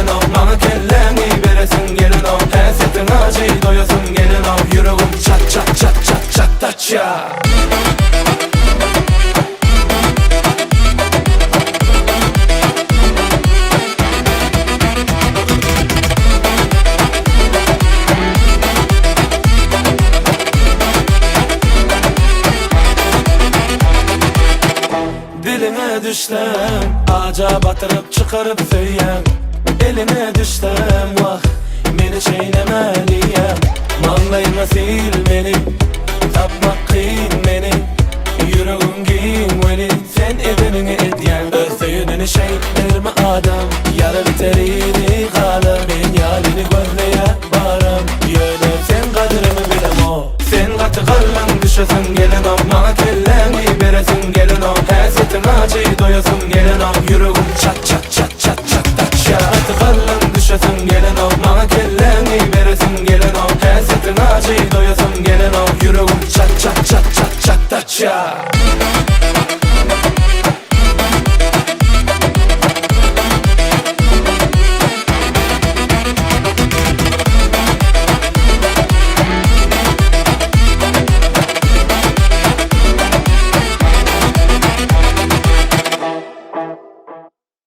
gelin ol. Bana kelleni beresin gelin ol. Hesetin acı doyasın gelin ol. Yüreğim çat çat çat çat çat taç ya. Diline düştüm, ağaca batırıp çıkarıp söyleyen. Eline düştüm, vah beni çeylemeliyem. Manlayma sil beni, tapmak kıyın beni. Yüreğim giyin beni, sen edenini edyen. Öz söyününü şey verme adam, yarı biteri